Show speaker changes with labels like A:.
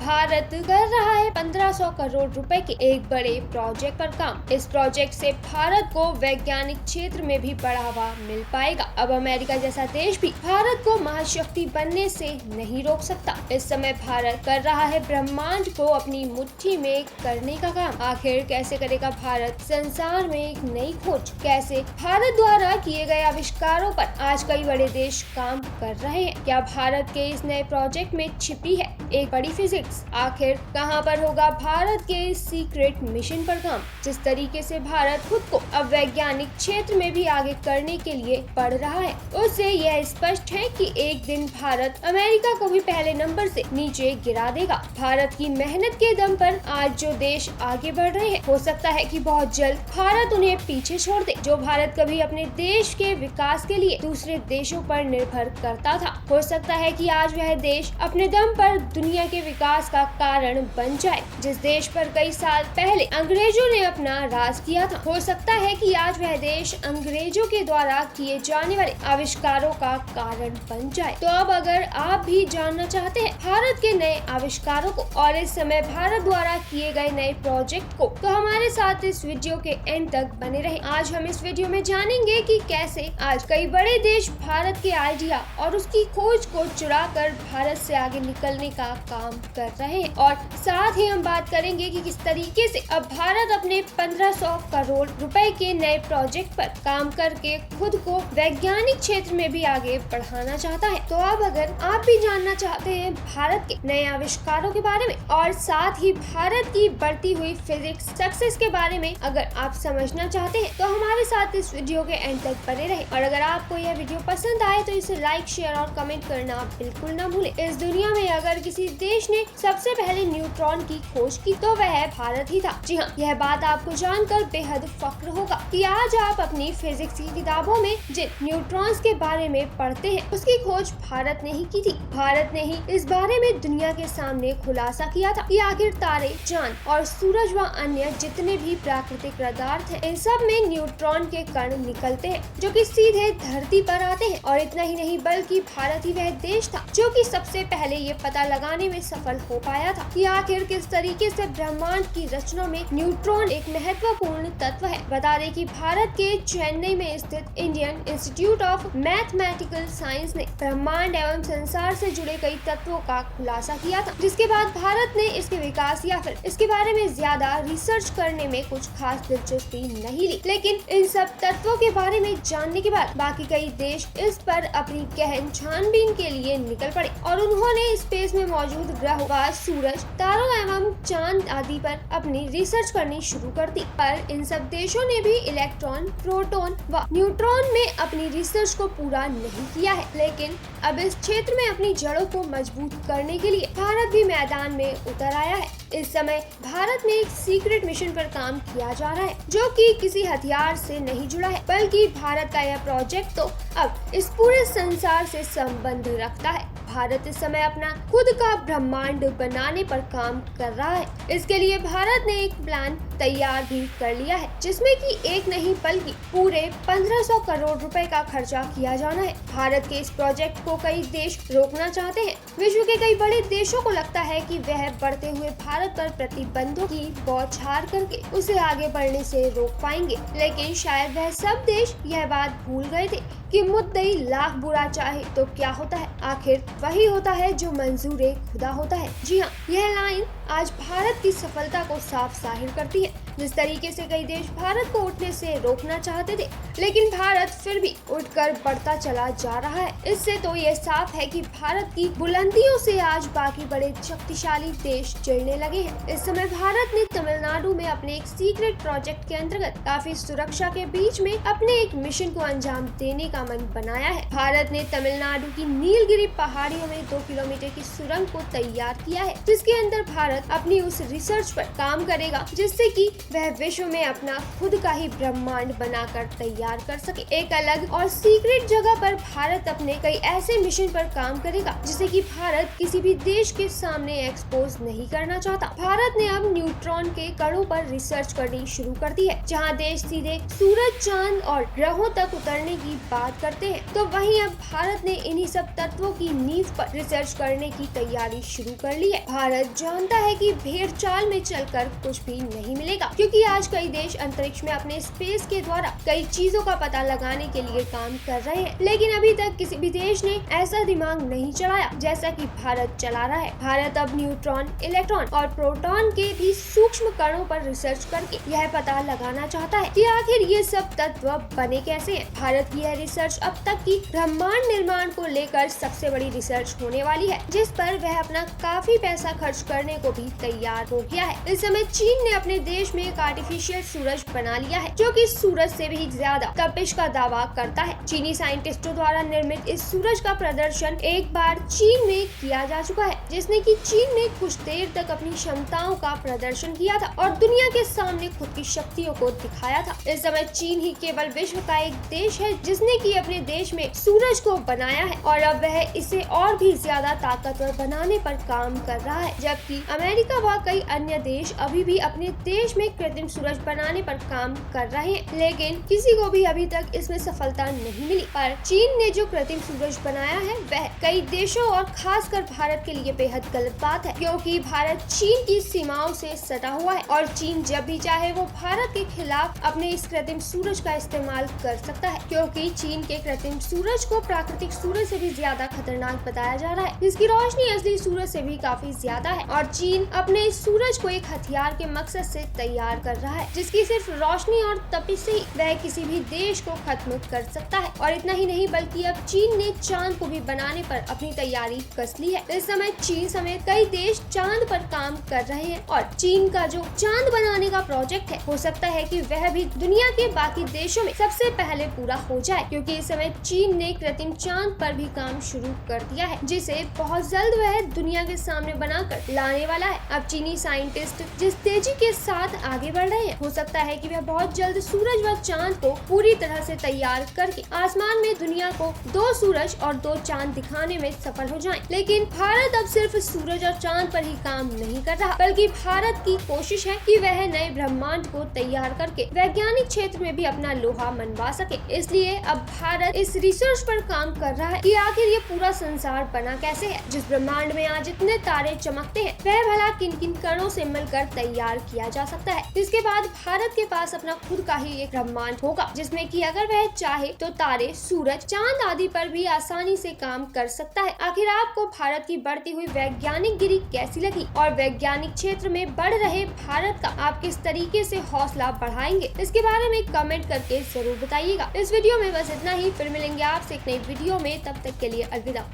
A: भारत कर रहा है 1500 करोड़ रुपए के एक बड़े प्रोजेक्ट पर काम। इस प्रोजेक्ट से भारत को वैज्ञानिक क्षेत्र में भी बढ़ावा मिल पाएगा। अब अमेरिका जैसा देश भी भारत को महाशक्ति बनने से नहीं रोक सकता। इस समय भारत कर रहा है ब्रह्मांड को अपनी मुट्ठी में करने का काम। आखिर कैसे करेगा भारत संसार में एक नई खोज? कैसे भारत द्वारा किए गए आविष्कारों पर आज कई बड़े देश काम कर रहे हैं? क्या भारत के इस नए प्रोजेक्ट में छिपी है एक बड़ी फिजिक्स? आखिर कहां पर होगा भारत के सीक्रेट मिशन पर काम? जिस तरीके से भारत खुद को अब वैज्ञानिक क्षेत्र में भी आगे करने के लिए बढ़ रहा है, उससे यह स्पष्ट है कि एक दिन भारत अमेरिका को भी पहले नंबर से नीचे गिरा देगा। भारत की मेहनत के दम पर आज जो देश आगे बढ़ रहे हैं, हो सकता है कि बहुत जल्द भारत उन्हें पीछे छोड़ दे। जो भारत कभी अपने देश के विकास के लिए दूसरे देशों पर निर्भर करता था, हो सकता है कि आज वह देश अपने दम पर दुनिया के विकास का कारण बन जाए। जिस देश पर कई साल पहले अंग्रेजों ने अपना राज किया था, हो सकता है कि आज वह देश अंग्रेजों के द्वारा किए जाने वाले आविष्कारों का कारण बन जाए। तो अब अगर आप भी जानना चाहते हैं भारत के नए आविष्कारों को और इस समय भारत द्वारा किए गए नए प्रोजेक्ट को, तो हमारे साथ इस वीडियो के एंड तक बने रहें। आज हम इस वीडियो में जानेंगे कि कैसे आज कई बड़े देश भारत के आइडिया और उसकी खोज को चुरा कर भारत से आगे निकलने का काम कर रहे हैं, और साथ ही हम बात करेंगे कि किस तरीके से अब भारत अपने 1500 करोड़ रुपए के नए प्रोजेक्ट पर काम करके खुद को वैज्ञानिक क्षेत्र में भी आगे बढ़ाना चाहता है। तो अब अगर आप भी जानना चाहते हैं भारत के नए आविष्कारों के बारे में और साथ ही भारत की बढ़ती हुई फिजिक्स सक्सेस के बारे में अगर आप समझना चाहते हैं, तो हमारे साथ इस वीडियो के एंड तक बने रहें। और अगर आपको यह वीडियो पसंद आए तो इसे लाइक, शेयर और कमेंट करना बिल्कुल ना भूलें। इस दुनिया में अगर किसी देश ने सबसे पहले न्यूट्रॉन की खोज की तो वह भारत ही था। जी हाँ, यह बात आपको जानकर बेहद फक्र होगा कि आज आप अपनी फिजिक्स की किताबों में जिन न्यूट्रॉन्स के बारे में पढ़ते हैं, उसकी खोज भारत ने ही की थी। भारत ने ही इस बारे में दुनिया के सामने खुलासा किया था कि आखिर तारे, चांद और सूरज व अन्य जितने भी प्राकृतिक पदार्थ हैं, इन सब में न्यूट्रॉन के कण निकलते हैं जो कि सीधे धरती पर आते हैं। और इतना ही नहीं, बल्कि भारत ही वह देश था जो कि सबसे पहले ये पता लगाने में सफल हो पाया था कि आखिर किस तरीके से ब्रह्मांड की रचना में न्यूट्रॉन एक महत्वपूर्ण तत्व है। बता दें कि भारत के चेन्नई में स्थित Indian institute of mathematical science ने ब्रह्मांड एवं संसार से जुड़े कई तत्वों का खुलासा किया था, जिसके बाद भारत ने इसके विकास या फिर इसके बारे में ज्यादा रिसर्च करने में कुछ खास दिलचस्पी नहीं ली। लेकिन इन सब तत्वों के बारे में जानने के बाद बाकी कई देश इस पर अपनी गहन छानबीन के लिए निकल पड़े और उन्होंने स्पेस में मौजूद ग्रहों, सूरज, तारों एवं चांद आदि पर अपनी रिसर्च करनी शुरू कर दी। पर इन सब देशों ने भी इलेक्ट्रॉन, प्रोटॉन व न्यूट्रॉन में अपनी रिसर्च को पूरा नहीं किया है। लेकिन अब इस क्षेत्र में अपनी जड़ों को मजबूत करने के लिए भारत भी मैदान में उतर आया है। इस समय भारत में एक सीक्रेट मिशन पर काम किया जा रहा है जो कि किसी हथियार से नहीं जुड़ा है, बल्कि भारत का यह प्रोजेक्ट तो अब इस पूरे संसार से संबंध रखता है। भारत इस समय अपना खुद का ब्रह्मांड बनाने पर काम कर रहा है। इसके लिए भारत ने एक प्लान तैयार भी कर लिया है, जिसमें कि एक नहीं बल्कि पूरे 1500 करोड़ रुपए का खर्चा किया जाना है। भारत के इस प्रोजेक्ट को कई देश रोकना चाहते हैं। विश्व के कई बड़े देशों को लगता है कि वह बढ़ते हुए भारत पर प्रतिबंधों की बौछार करके उसे आगे बढ़ने से रोक पाएंगे। लेकिन शायद वह सब देश यह बात भूल गए थे कि मुद्दई लाख बुरा चाहे तो क्या होता है, आखिर वही होता है जो मंजूरे खुदा होता है। जी हाँ, यह लाइन आज भारत की सफलता को साफ जाहिर करती है। जिस तरीके से कई देश भारत को उठने से रोकना चाहते थे, लेकिन भारत फिर भी उठकर बढ़ता चला जा रहा है। इससे तो ये साफ है कि भारत की बुलंदियों से आज बाकी बड़े शक्तिशाली देश चिढ़ने लगे हैं। इस समय भारत ने तमिलनाडु में अपने एक सीक्रेट प्रोजेक्ट के अंतर्गत काफी सुरक्षा के बीच में अपने एक मिशन को अंजाम देने का मन बनाया है। भारत ने तमिलनाडु की नीलगिरी पहाड़ियों में 2 किलोमीटर की सुरंग को तैयार किया है, जिसके अंदर भारत अपनी उस रिसर्च पर काम करेगा जिससे कि वह विश्व में अपना खुद का ही ब्रह्मांड बनाकर तैयार कर सके। एक अलग और सीक्रेट जगह पर भारत अपने कई ऐसे मिशन पर काम करेगा जिसे कि भारत किसी भी देश के सामने एक्सपोज नहीं करना चाहता। भारत ने अब न्यूट्रॉन के कणों पर रिसर्च करनी शुरू कर दी है, जहां देश सीधे सूरज, चांद और ग्रहों तक उतरने की बात बात करते हैं तो वहीं अब भारत ने इन्हीं सब तत्वों की नींव पर रिसर्च करने की तैयारी शुरू कर ली है। भारत जानता है कि भेड़ चाल में चलकर कुछ भी नहीं मिलेगा, क्योंकि आज कई देश अंतरिक्ष में अपने स्पेस के द्वारा कई चीजों का पता लगाने के लिए काम कर रहे हैं, लेकिन अभी तक किसी भी देश ने ऐसा दिमाग नहीं चलाया जैसा कि भारत चला रहा है। भारत अब न्यूट्रॉन, इलेक्ट्रॉन और प्रोटॉन के भी सूक्ष्म कणों पर रिसर्च करके यह पता लगाना चाहता है कि आखिर ये सब तत्व बने कैसे हैं। भारत की यह रिसर्च अब तक की ब्रह्मांड निर्माण को लेकर सबसे बड़ी रिसर्च होने वाली है, जिस पर वह अपना काफी पैसा खर्च करने को भी तैयार हो गया है। इस समय चीन ने अपने देश में एक आर्टिफिशियल सूरज बना लिया है, जो कि सूरज से भी ज्यादा तपिश का दावा करता है। चीनी साइंटिस्टों द्वारा निर्मित इस सूरज का प्रदर्शन एक बार चीन में किया जा चुका है, जिसने कि चीन ने कुछ देर तक अपनी क्षमताओं का प्रदर्शन किया था और दुनिया के सामने खुद की शक्तियों को दिखाया था। इस समय चीन ही केवल विश्व का एक देश है जिसने कि अपने देश में सूरज को बनाया है और अब वह इसे और भी ज्यादा ताकतवर बनाने पर काम कर रहा है, जबकि अमेरिका व कई अन्य देश अभी भी अपने देश में कृत्रिम सूरज बनाने पर काम कर रहे हैं, लेकिन किसी को भी अभी तक इसमें सफलता नहीं मिली। पर चीन ने जो कृत्रिम सूरज बनाया है वह कई देशों और खासकर भारत के लिए बेहद गलत बात है, क्योंकि भारत चीन की सीमाओं से सटा हुआ है और चीन जब भी चाहे वो भारत के खिलाफ अपने इस कृत्रिम सूरज का इस्तेमाल कर सकता है, क्योंकि चीन के कृत्रिम सूरज को प्राकृतिक सूरज से भी ज्यादा खतरनाक बताया जा रहा है, जिसकी रोशनी असली सूरज से भी काफी ज्यादा है और चीन अपने इस सूरज को एक हथियार के मकसद से तैयार कर रहा है, जिसकी सिर्फ रोशनी और तपिश से ही वह किसी भी देश को खत्म कर सकता है। और इतना ही नहीं बल्कि अब चीन ने चांद को भी बनाने पर अपनी तैयारी कस ली है। इस समय चीन समेत कई देश चांद पर काम कर रहे हैं और चीन का जो चांद बनाने का प्रोजेक्ट है हो सकता है कि वह भी दुनिया के बाकी देशों में सबसे पहले पूरा हो जाए, क्योंकि इस समय चीन ने कृत्रिम चांद पर भी काम शुरू कर दिया है, जिसे बहुत जल्द वह दुनिया के सामने बनाकर लाने वाला है। अब चीनी साइंटिस्ट जिस तेजी के साथ आगे बढ़ रहे हैं हो सकता है कि वह बहुत जल्द सूरज व चांद को पूरी तरह से तैयार करके आसमान में दुनिया को 2 सूरज और 2 चांद दिखाने में सफल हो जाएं। लेकिन भारत अब सिर्फ सूरज और चांद पर ही काम नहीं कर रहा, बल्कि भारत की कोशिश है कि वह नए ब्रह्मांड को तैयार करके वैज्ञानिक क्षेत्र में भी अपना लोहा मनवा सके। इसलिए अब भारत इस रिसर्च पर काम कर रहा है कि आखिर ये पूरा संसार बना कैसे है। जिस ब्रह्मांड में आज इतने तारे चमकते हैं वह भला किन किन कणों से मिलकर तैयार किया जा सकता है। इसके बाद भारत के पास अपना खुद का ही एक ब्रह्मांड होगा, जिसमें कि अगर वह चाहे तो तारे, सूरज, चांद आदि पर भी आसानी से काम कर सकता है। आखिर आपको भारत की बढ़ती हुई वैज्ञानिक गिरी कैसी लगी और वैज्ञानिक क्षेत्र में बढ़ रहे भारत का आप किस तरीके से हौसला बढ़ाएंगे, इसके बारे में कमेंट करके जरूर बताइएगा। इस वीडियो में बस इतना ही, फिर मिलेंगे आपसे एक नई वीडियो में, तब तक के लिए अलविदा।